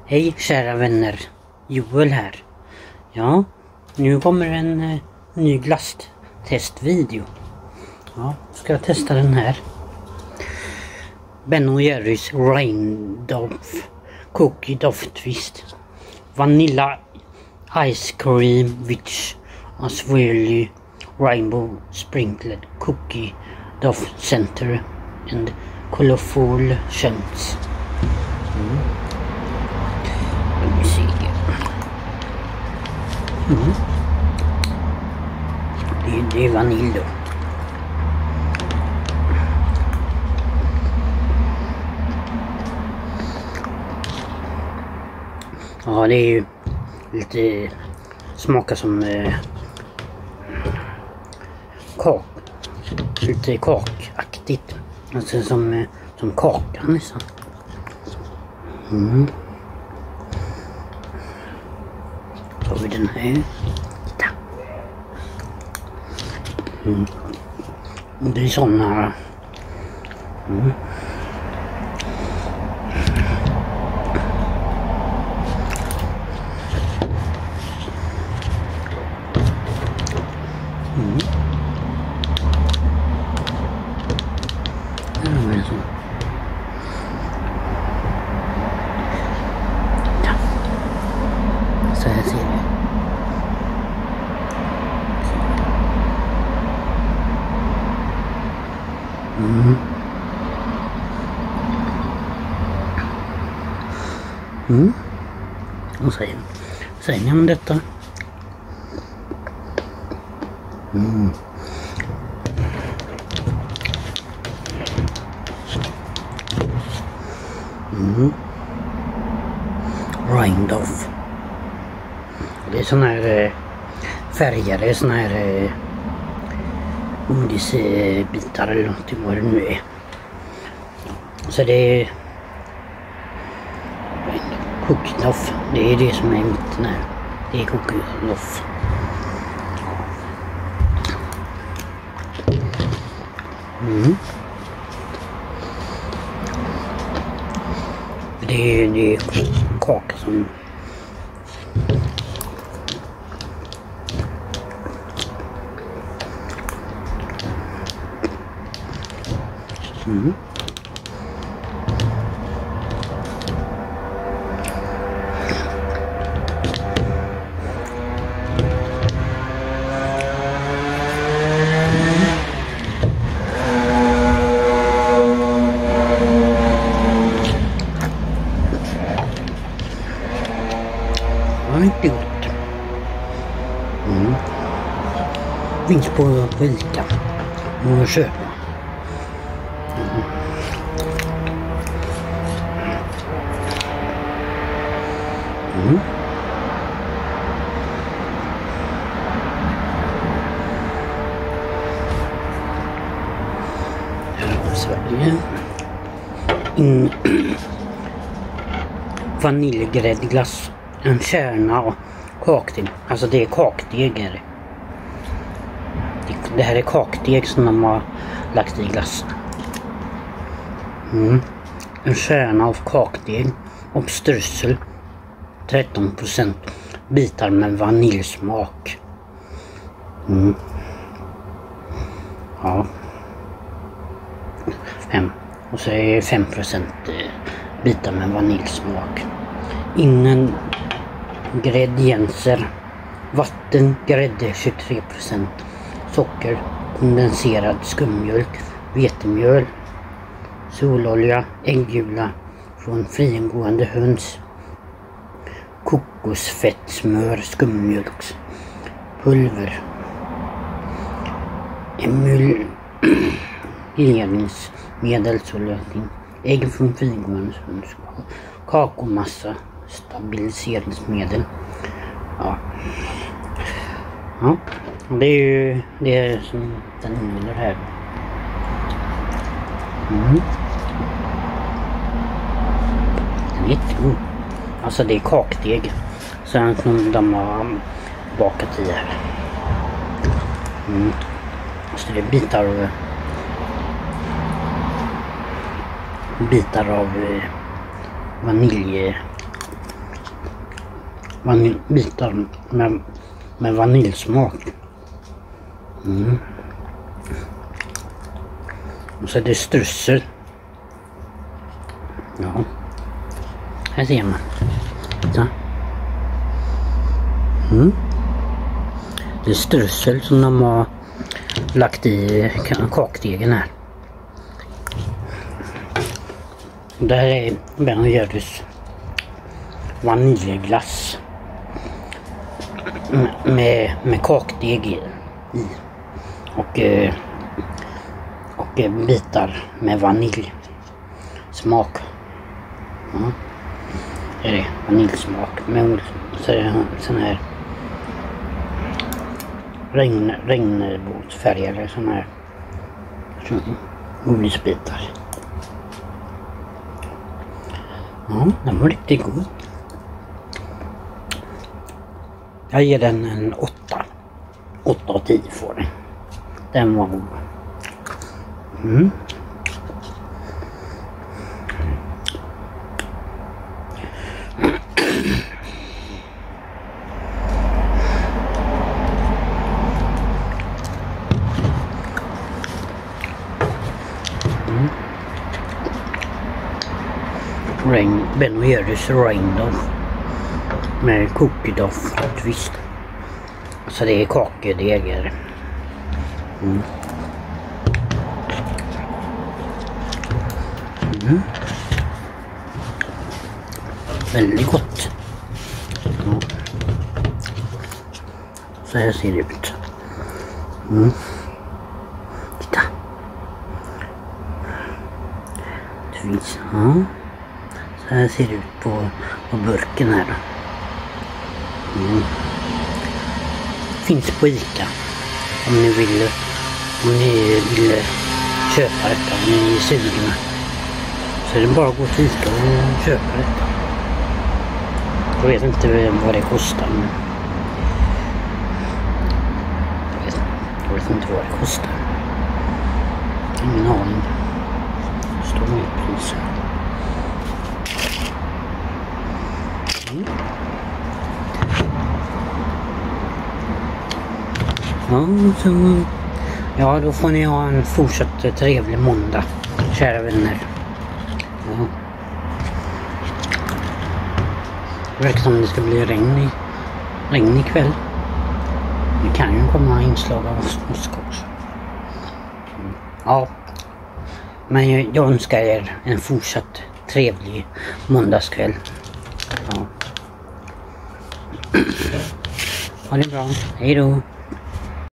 Hej kära vänner, Joel här. Ja, nu kommer en ny glasstestvideo. Ja, ska jag testa den här. Ben & Jerrys Raindorf Cookie Dough Twist. Vanilla ice cream with a swirly rainbow sprinkled cookie dough center and colorful chunks. Let me see. Det är vanilj då. Ja, det är ju lite smakar som lite kakaktigt. Alltså som kakan liksom. Så har vi den här. Det är såna. Så här ser det. Vad säger ni om detta? Raindorf. Det är såna här färgade, såna här godisbitar eller någonting vad det nu är. Så det är cookie dough. Det är det som är i mitten här. Det är cookie dough. Det är kaka som inte gott. Finns på Ica och köpa. Sverige. Vaniljgräddglass, en kärna och kakdeg. Alltså det är kakdeg är det. Det här är kakdeg som de har lagt i glassen. En kärna av kakdeg och strössel 13% bitar med vaniljsmak. Ja. 5. Och så är det 5% bitar med vaniljsmak. Ingredienser: vatten, grädde 23%, socker, kondenserad skummjölk, vetemjöl, sololja, äggula från frigående höns, kokosfett, smör, skummjölkspulver, emulgeringsmedel, ägg från frigående höns, kakaomassa, stabiliseringsmedel. Ja, det är ju det som den innehåller här. Den är jättegod. Alltså det är kakdeg sen som de har bakat i här. Så det är bitar av vanilj bitar med vaniljsmak. Och så är det strussel. Ja, här ser man. Så. Det är strussel som de har lagt i kakdegen här. Det här är Ben & Jerrys vaniljglass med kakdeg i och bitar med vaniljsmak. Ja, det är det, vaniljsmak med sån här regnbågsfärg eller sån här godisbitar. Ja, den var riktigt god. Jag ger den en 8. 8 av 10 får den. Den var god. Ben & Jerrys Raindoff med cookie dough twist. Så det är kakedegar. Väldigt gott. Ja. Så här ser det ut. Titta. Twist. Ja. Så här ser det ut på burken här då. Finns på ICA om ni vill köpa detta, om ni är sugna. Så är det bara att gå till ICA och köpa detta. Jag vet inte vad det kostar, men jag vet inte vad det kostar. Ingen aning. Det står med priset. Ja, då får ni ha en fortsatt trevlig måndag, kära vänner. Ja. Det verkar som det ska bli regn ikväll. Det kan ju komma inslag av åska också. Ja, men jag önskar er en fortsatt trevlig måndagskväll. Ja. Ha det bra, hej då.